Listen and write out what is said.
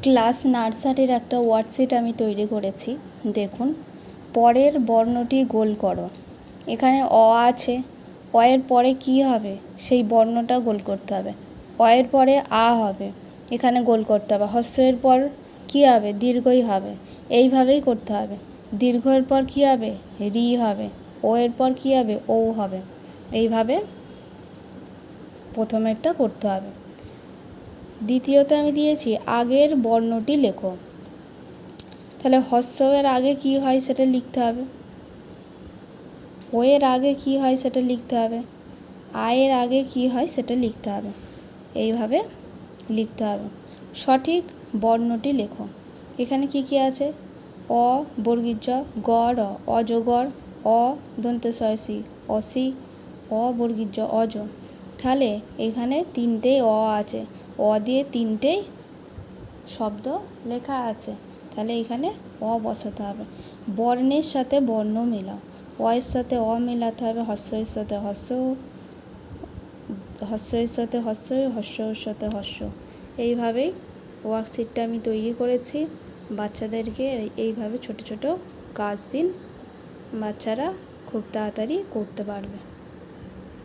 Class নার্সারির একটা worksheet আমি তৈরি করেছি। দেখুন, পরের বর্ণটি গোল করো। এখানে অ আছে, অ এর পরে কী হবে সেই বর্ণটা গোল করতে হবে। অ এর পরে আ হবে, এখানে গোল করতে হবে। হস্র এর পর কী হবে? দীর্ঘই হবে। এইভাবেই করতে হবে। দীর্ঘ এর পর কী হবে? রি হবে। ও এর পর কী হবে? ও হবে। এইভাবে প্রথমেরটা করতে হবে। দ্বিতীয়তে আমি দিয়েছি আগের বর্ণটি লেখো। তাহলে হস্র এর আগে কী হয় সেটা লিখতে হবে, ও এর আগে কী হয় সেটা লিখতে হবে, আ এর আগে কী হয় সেটা লিখতে হবে। এইভাবে লিখতে হবে। সঠিক বর্ণটি লেখো। এখানে কি কি আছে? অ বর্গীয় জ, গ র, অজগর, অ দন্তে সয়সী, অসি, অ বর্গীয় জ, অজ। তাহলে এখানে তিনটেই অ আছে, অ দিয়ে তিনটেই শব্দ লেখা আছে। তাহলে এখানে অ বসাতে হবে। বর্ণের সাথে বর্ণ মেলাও। অ এর সাথে অ মেলাতে হবে, হস্রের সাথে হস্র, হস্রের সাথে হস্র, হস্রর সাথে হস্র। এইভাবেই ওয়ার্কশিটটা আমি তৈরি করেছি। বাচ্চাদেরকে এইভাবে ছোট ছোট কাজ দিন, বাচ্চারা খুব তাড়াতাড়ি করতে পারবে।